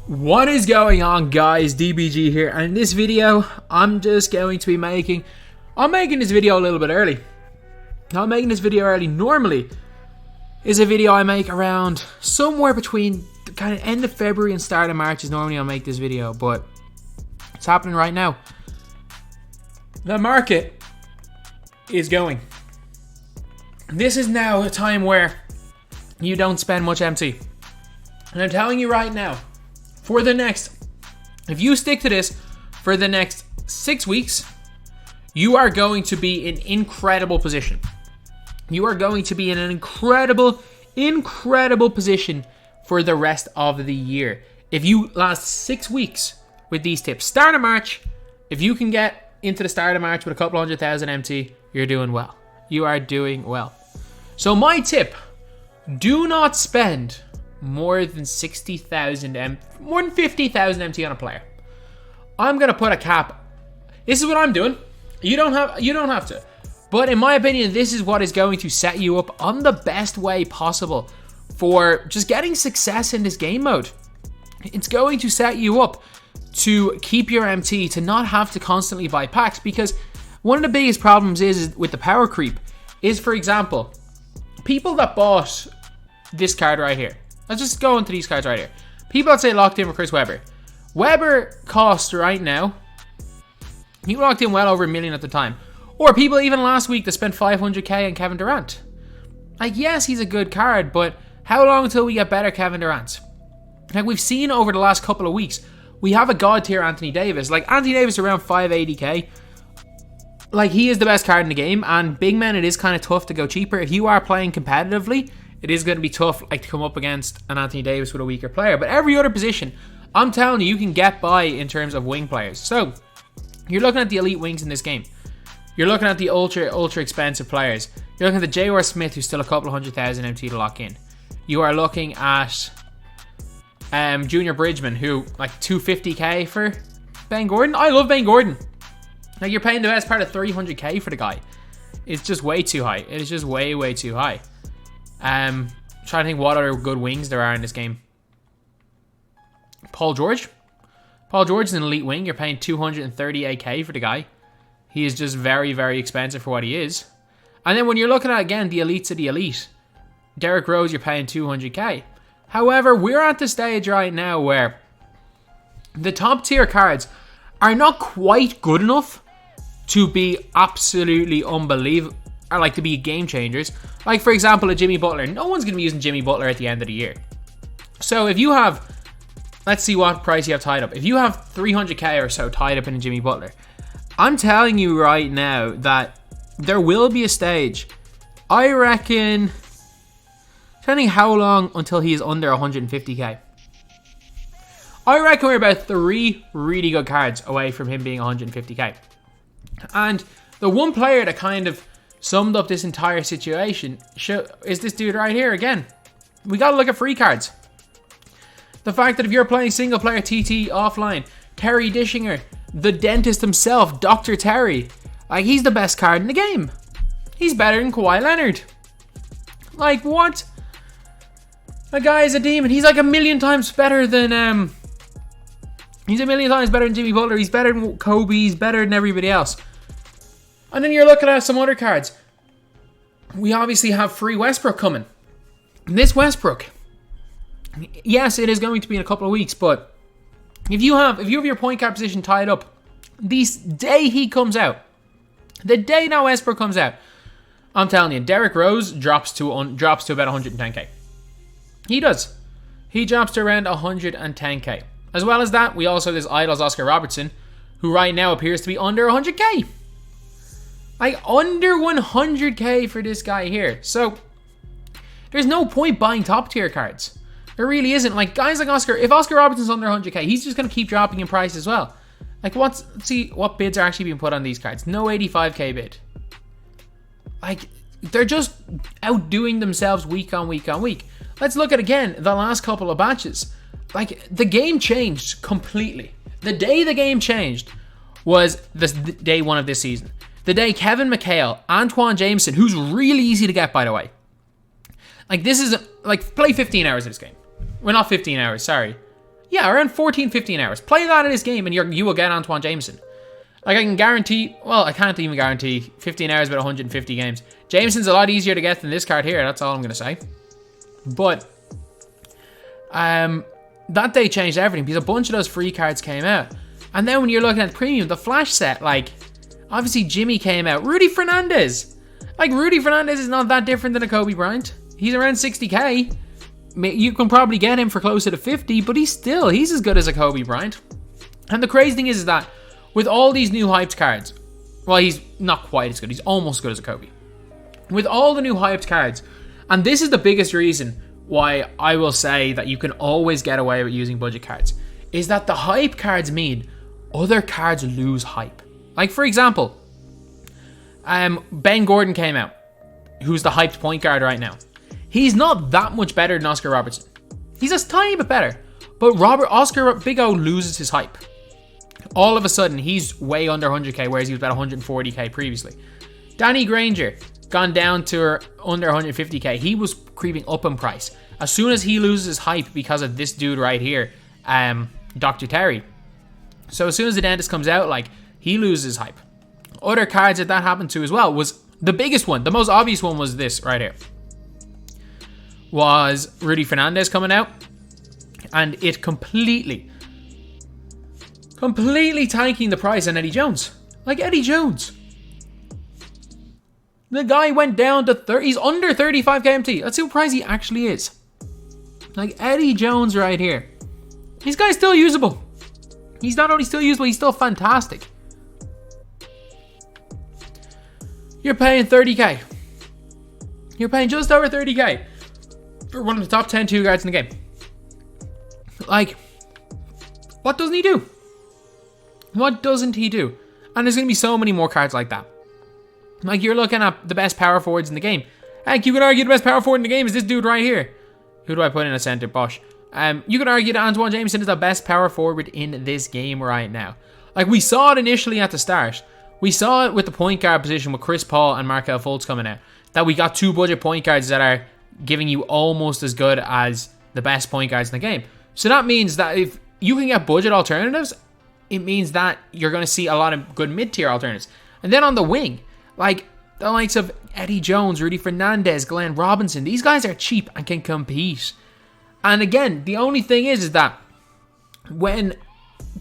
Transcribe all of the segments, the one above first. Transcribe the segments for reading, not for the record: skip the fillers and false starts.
What is going on, guys? DBG here, and in this video I'm just going to be making this video a little bit early. I'm making this video early. Normally is a video I make around somewhere between the kind of end of February and start of March is normally I'll make this video, but it's happening right now. The market is going. This is now a time where you don't spend much MT. And I'm telling you right now, if you stick to this for the next 6 weeks, you are going to be in incredible position. You are going to be in an incredible position for the rest of the year. If you last 6 weeks with these tips, start of March, if you can get into the start of March with a couple 100,000 MT, you're doing well. You are doing well. So my tip, do not spend more than 60,000 more than 50,000 MT on a player. I'm gonna put a cap. This is what I'm doing. You don't have to. But in my opinion, this is what is going to set you up on the best way possible for just getting success in this game mode. It's going to set you up to keep your MT, to not have to constantly buy packs, because one of the biggest problems is with the power creep is, for example, people that bought this card right here. Let's just go into these cards right here. People that say locked in for Chris Webber. Webber cost right now, he locked in well over $1 million at the time. Or people even last week that spent 500k on Kevin Durant. Like, yes, he's a good card, but how long until we get better Kevin Durant? Like, we've seen over the last couple of weeks, we have a god tier Anthony Davis. Like, Anthony Davis around 580k. Like, he is the best card in the game, and big men, it is kind of tough to go cheaper. If you are playing competitively, it is going to be tough, like, to come up against an Anthony Davis with a weaker player. But every other position, I'm telling you, you can get by in terms of wing players. So, you're looking at the elite wings in this game. You're looking at the ultra expensive players. You're looking at the J.R. Smith, who's still a couple 100,000 MT to lock in. You are looking at Junior Bridgman, who, like, 250k for Ben Gordon. I love Ben Gordon. Like, you're paying the best part of 300k for the guy. It's just way too high. It is just way too high. Trying to think what other good wings there are in this game. Paul George. Paul George is an elite wing. You're paying 238k for the guy. He is just very expensive for what he is. And then when you're looking at, again, the elites of the elite, Derrick Rose, you're paying 200k. However, we're at the stage right now where the top tier cards are not quite good enough to be absolutely unbelievable, or like to be game changers. Like, for example, a Jimmy Butler. No one's going to be using Jimmy Butler at the end of the year. So if you have, let's see what price you have tied up. If you have 300k or so tied up in a Jimmy Butler, I'm telling you right now that there will be a stage. I reckon, depending how long until he is under 150k. I reckon we're about 3 really good cards away from him being 150k. And the one player that kind of summed up this entire situation is this dude right here again. We got to look at free cards. The fact that if you're playing single player TT offline, Terry Dishinger, the dentist himself, Dr. Terry, like, he's the best card in the game. He's better than Kawhi Leonard. Like, what? The guy is a demon. He's like 1,000,000 times better than he's 1,000,000 times better than Jimmy Butler. He's better than Kobe. He's better than everybody else. And then you're looking at some other cards. We obviously have free Westbrook coming. And this Westbrook, yes, it is going to be in a couple of weeks, but if you have your point guard position tied up, the day he comes out, the day that Westbrook comes out, I'm telling you, Derrick Rose drops to about 110k. He does. He drops to around 110k. As well as that, we also have this Idols Oscar Robertson, who right now appears to be under 100k. Like, under 100k for this guy here. So, there's no point buying top tier cards. There really isn't. Like, guys like Oscar, if Oscar Robertson's under 100k, he's just going to keep dropping in price as well. Like, let's see what bids are actually being put on these cards. No 85k bid. Like, they're just outdoing themselves week on week on week. Let's look at, again, the last couple of batches. Like, the game changed completely. The day the game changed was the day 1 of this season. The day Kevin McHale, Antoine Jameson, who's really easy to get, by the way. Like, this is, like, play 15 hours of this game. Well, not 15 hours, sorry. Yeah, around 14, 15 hours. Play that in this game and you will get Antoine Jameson. Like, I can guarantee, well, I can't even guarantee 15 hours about 150 games. Jameson's a lot easier to get than this card here. That's all I'm going to say. But, that day changed everything because a bunch of those free cards came out. And then when you're looking at premium, the flash set, like, obviously Jimmy came out. Rudy Fernandez. Like, Rudy Fernandez is not that different than a Kobe Bryant. He's around 60k. You can probably get him for closer to 50, but he's as good as a Kobe Bryant. And the crazy thing is that with all these new hyped cards, well, he's not quite as good. He's almost as good as a Kobe. With all the new hyped cards, and this is the biggest reason why I will say that you can always get away with using budget cards, is that the hype cards mean other cards lose hype. Like, for example, Ben Gordon came out, who's the hyped point guard right now. He's not that much better than Oscar Robertson. He's a tiny bit better, but Oscar Big O loses his hype. All of a sudden, he's way under 100k, whereas he was about 140k previously. Danny Granger, gone down to under 150k. He was creeping up in price. As soon as he loses his hype because of this dude right here, Dr. Terry. So as soon as the dentist comes out, like, he loses his hype. Other cards that happened to as well was the biggest one. The most obvious one was this right here. Was Rudy Fernandez coming out. And it completely tanking the price on Eddie Jones. Like, Eddie Jones. The guy went down to 30. He's under 35k MT. Let's see what price he actually is. Like, Eddie Jones right here. This guy's still usable. He's not only still usable, he's still fantastic. You're paying 30k. You're paying just over 30k for one of the top 10 2 guards in the game. Like, what doesn't he do? What doesn't he do? And there's going to be so many more cards like that. Like, you're looking at the best power forwards in the game. Heck, you could argue the best power forward in the game is this dude right here. Who do I put in a center? Bosh. You could argue that Antoine Jameson is the best power forward in this game right now. Like, we saw it initially at the start. We saw it with the point guard position with Chris Paul and Markelle Fultz coming out. That we got 2 budget point guards that are giving you almost as good as the best point guards in the game. So that means that if you can get budget alternatives, it means that you're going to see a lot of good mid-tier alternatives. And then on the wing, like the likes of Eddie Jones, Rudy Fernandez, Glenn Robinson, these guys are cheap and can compete. And again, the only thing is that when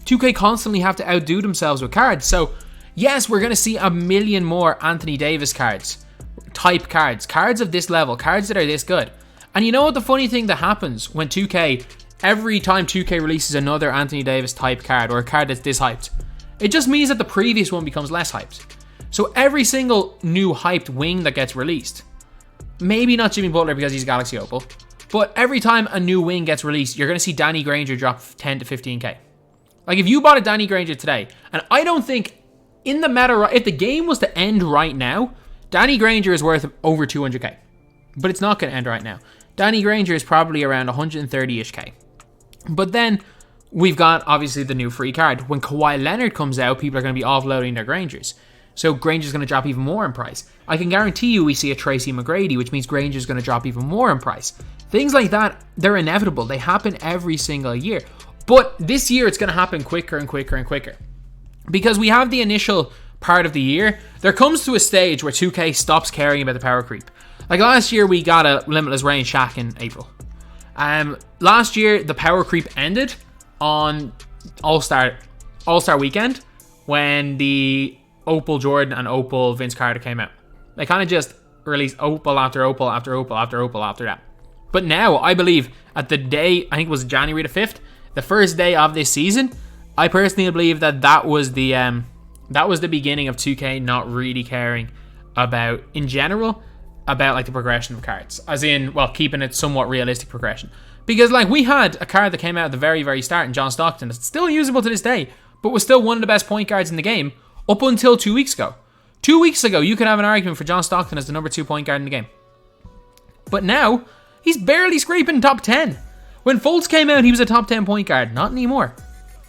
2K constantly have to outdo themselves with cards, so yes, we're going to see a million more Anthony Davis cards, type cards, cards of this level, cards that are this good. And you know what the funny thing that happens when 2K, every time 2K releases another Anthony Davis type card or a card that's this hyped, it just means that the previous one becomes less hyped. So every single new hyped wing that gets released, maybe not Jimmy Butler because he's Galaxy Opal, but every time a new wing gets released, you're going to see Danny Granger drop 10 to 15k. Like, if you bought a Danny Granger today, and I don't think in the meta, if the game was to end right now, Danny Granger is worth over 200k. But it's not going to end right now. Danny Granger is probably around 130-ish k. But then we've got, obviously, the new free card. When Kawhi Leonard comes out, people are going to be offloading their Grangers. So Granger's going to drop even more in price. I can guarantee you we see a Tracy McGrady, which means Granger's going to drop even more in price. Things like that, they're inevitable. They happen every single year. But this year, it's going to happen quicker and quicker and quicker. Because we have the initial part of the year, there comes to a stage where 2K stops caring about the power creep. Like last year, we got a Limitless Reign Shaq in April. Last year, the power creep ended on All-Star Weekend when the Opal Jordan and Opal Vince Carter came out. They kind of just released Opal after Opal after Opal after Opal after that. But now, I believe, at the day, I think it was January the 5th, the first day of this season, I personally believe that was the beginning of 2K not really caring about, in general, about like the progression of cards. As in, well, keeping it somewhat realistic progression. Because like we had a card that came out at the very, very start in John Stockton that's still usable to this day, but was still one of the best point guards in the game up until 2 weeks ago. 2 weeks ago, you could have an argument for John Stockton as the number 2 point guard in the game. But now, he's barely scraping top 10. When Fultz came out, he was a top 10 point guard. Not anymore.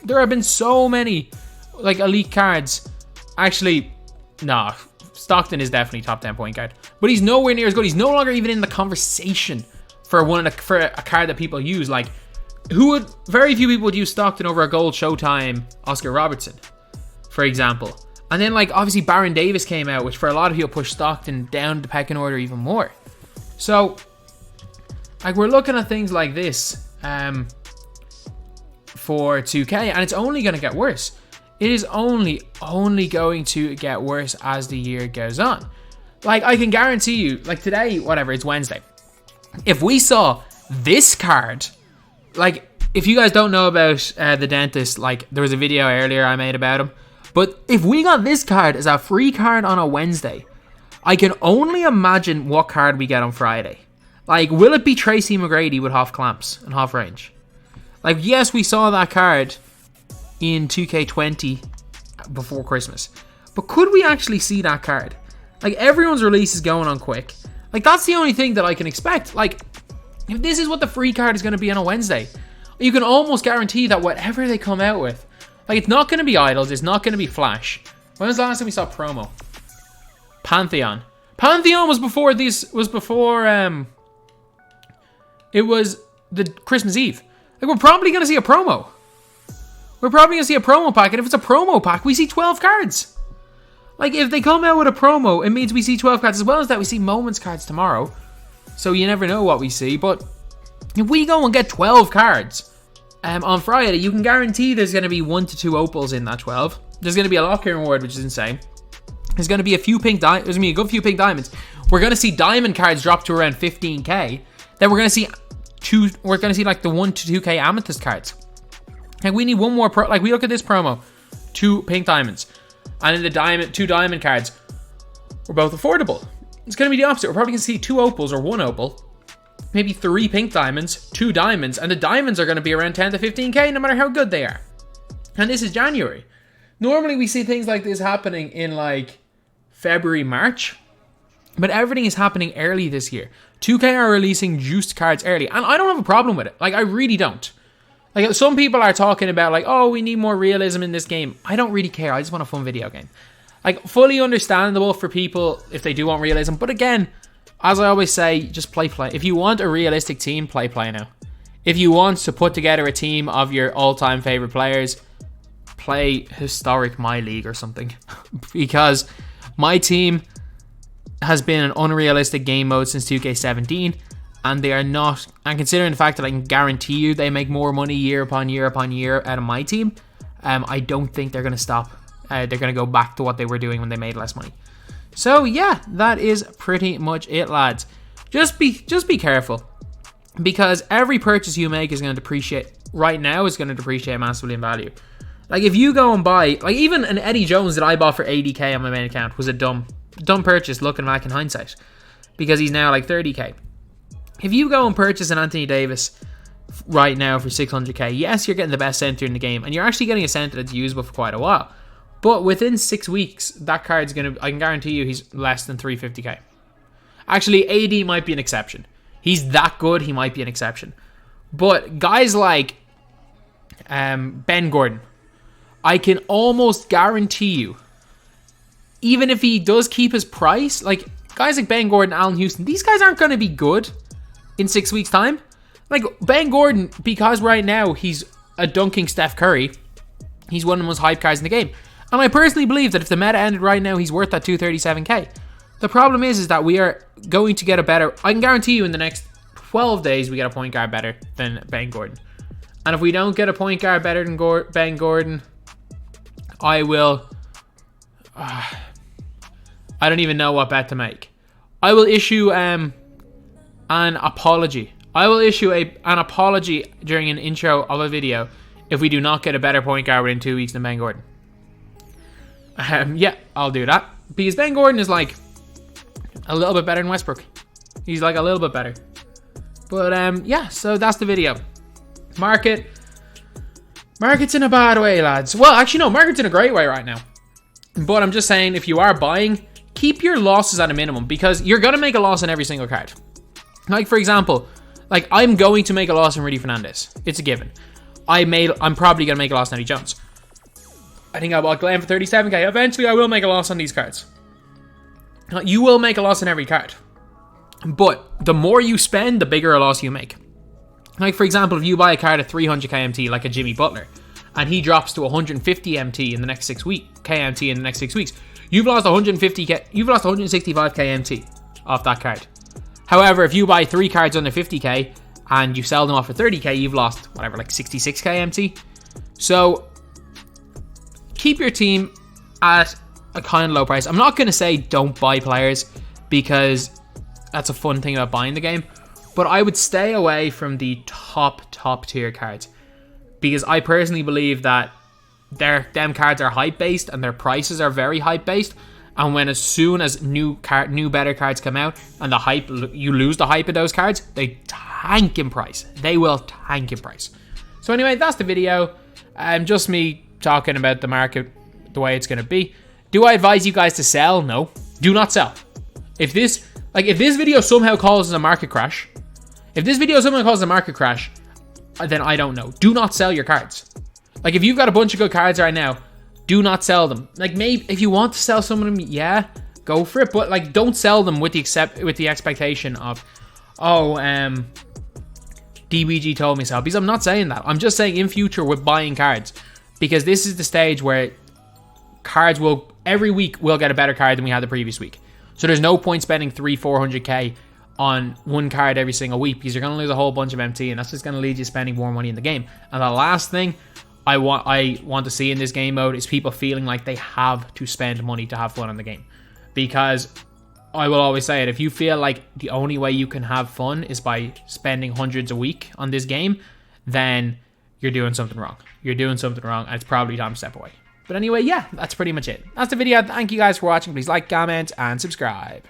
There have been so many like elite cards. Actually, nah, Stockton is definitely top 10 point guard. But he's nowhere near as good. He's no longer even in the conversation for a card that people use. Like, very few people would use Stockton over a gold Showtime Oscar Robertson, for example. And then, like, obviously Baron Davis came out, which for a lot of people pushed Stockton down the pecking order even more. So, like, we're looking at things like this for 2K, and it's only going to get worse. It is only going to get worse as the year goes on. Like, I can guarantee you, like today, whatever, it's Wednesday. If we saw this card, like, if you guys don't know about the dentist, like, there was a video earlier I made about him. But if we got this card as a free card on a Wednesday, I can only imagine what card we get on Friday. Like, will it be Tracy McGrady with half clamps and half range? Like, yes, we saw that card in 2K20 before Christmas. But could we actually see that card? Like, everyone's release is going on quick. Like, that's the only thing that I can expect. Like, if this is what the free card is going to be on a Wednesday, you can almost guarantee that whatever they come out with, like, it's not going to be Idols, it's not going to be Flash. When was the last time we saw promo? Pantheon. Pantheon was before it was the Christmas Eve. Like, we're probably going to see a promo. We're probably going to see a promo pack, and if it's a promo pack, we see 12 cards. Like, if they come out with a promo, it means we see 12 cards, as well as that we see Moments cards tomorrow. So you never know what we see, but if we go and get 12 cards on Friday, you can guarantee there's going to be 1 to 2 opals in that 12. There's going to be a lock-in reward, which is insane. There's going to be a few pink diamonds. There's going to be a good few pink diamonds. We're going to see diamond cards drop to around 15k. Then we're going to see like the 1 to 2k amethyst cards. Like, we need one more like, we look at this promo, 2 pink diamonds, and in the 2 diamond cards were both affordable. It's going to be the opposite. We're probably going to see 2 opals or 1 opal, maybe 3 pink diamonds, 2 diamonds, and the diamonds are going to be around 10 to 15k no matter how good they are. And this is January. Normally we see things like this happening in like February, March, but everything is happening early this year. 2K are releasing juiced cards early, and I don't have a problem with it. Like, I really don't. Like, some people are talking about, like, oh, we need more realism in this game. I don't really care. I just want a fun video game. Like, fully understandable for people if they do want realism. But again, as I always say, just play. If you want a realistic team, play now. If you want to put together a team of your all-time favorite players, play Historic My League or something. Because my team has been an unrealistic game mode since 2K17. And they are not, and considering the fact that I can guarantee you they make more money year upon year upon year out of my team, I don't think they're going to stop. They're going to go back to what they were doing when they made less money. So yeah, that is pretty much it, lads. Just be careful, because every purchase you make is going to depreciate. Right now, it's going to depreciate massively in value. Like, if you go and buy, like, even an Eddie Jones that I bought for 80k on my main account was a dumb purchase looking back in hindsight, because he's now like 30k. If you go and purchase an Anthony Davis right now for 600k, yes, you're getting the best center in the game, and you're actually getting a center that's usable for quite a while. But within 6 weeks, that card's going to, I can guarantee you, he's less than 350k. Actually, AD might be an exception. He's that good, he might be an exception. But guys like Ben Gordon, I can almost guarantee you, even if he does keep his price, like guys like Ben Gordon, Allen Houston, these guys aren't going to be good in 6 weeks' time. Like, Ben Gordon, because right now he's a dunking Steph Curry, he's one of the most hyped cards in the game. And I personally believe that if the meta ended right now, he's worth that 237k. The problem is that we are going to get a better, I can guarantee you in the next 12 days, we get a point guard better than Ben Gordon. And if we don't get a point guard better than Ben Gordon, I will, I don't even know what bet to make. I will issue an apology. I will issue an apology during an intro of a video if we do not get a better point guard within 2 weeks than Ben Gordon. Yeah, I'll do that. Because Ben Gordon is like a little bit better than Westbrook. He's like a little bit better. But yeah, so that's the video. Market's in a bad way, lads. Well, actually no, market's in a great way right now. But I'm just saying, if you are buying, keep your losses at a minimum, because you're going to make a loss on every single card. Like, for example, like, I'm going to make a loss on Rudy Fernandez. It's a given. I'm probably going to make a loss on Eddie Jones. I think I bought Glenn for 37k. Eventually, I will make a loss on these cards. You will make a loss on every card. But the more you spend, the bigger a loss you make. Like, for example, if you buy a card at 300 KMT, like a Jimmy Butler, and he drops to 150 MT in the next 6 weeks, KMT in the next 6 weeks, you've lost 165 KMT off that card. However, if you buy 3 cards under 50k and you sell them off for 30k, you've lost whatever, like 66 KMT. So keep your team at a kind of low price. I'm not going to say don't buy players, because that's a fun thing about buying the game, but I would stay away from the top tier cards, because I personally believe that them cards are hype based and their prices are very hype based. And when as soon as new better cards come out and the hype, you lose the hype of those cards, they tank in price. They will tank in price. So anyway, that's the video. Just me talking about the market, the way it's going to be. Do I advise you guys to sell? No, do not sell. If this video somehow causes a market crash, then I don't know. Do not sell your cards. Like, if you've got a bunch of good cards right now, do not sell them. Like, maybe if you want to sell some of them, yeah, go for it. But like, don't sell them with the expectation of, oh, DBG told me so. Because I'm not saying that. I'm just saying in future with buying cards, because this is the stage where cards will every week we'll get a better card than we had the previous week. So there's no point spending 300-400k on one card every single week, because you're going to lose a whole bunch of MT, and that's just going to lead you spending more money in the game. And the last thing I want to see in this game mode is people feeling like they have to spend money to have fun in the game. Because I will always say it, if you feel like the only way you can have fun is by spending hundreds a week on this game, then you're doing something wrong. You're doing something wrong, and it's probably time to step away. But anyway, yeah, that's pretty much it. That's the video. Thank you guys for watching. Please like, comment, and subscribe.